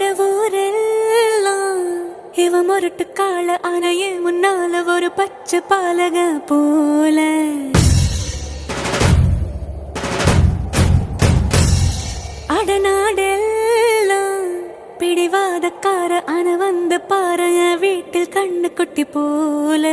அடவூரெல்லாம் இவ முரட்டு கால அணைய முன்னால ஒரு பச்சை பாலக போல அடநாடெல்லாம் பிடிவாதக்கார அன வந்து பாரு வீட்டில் கண்ணு குட்டி போல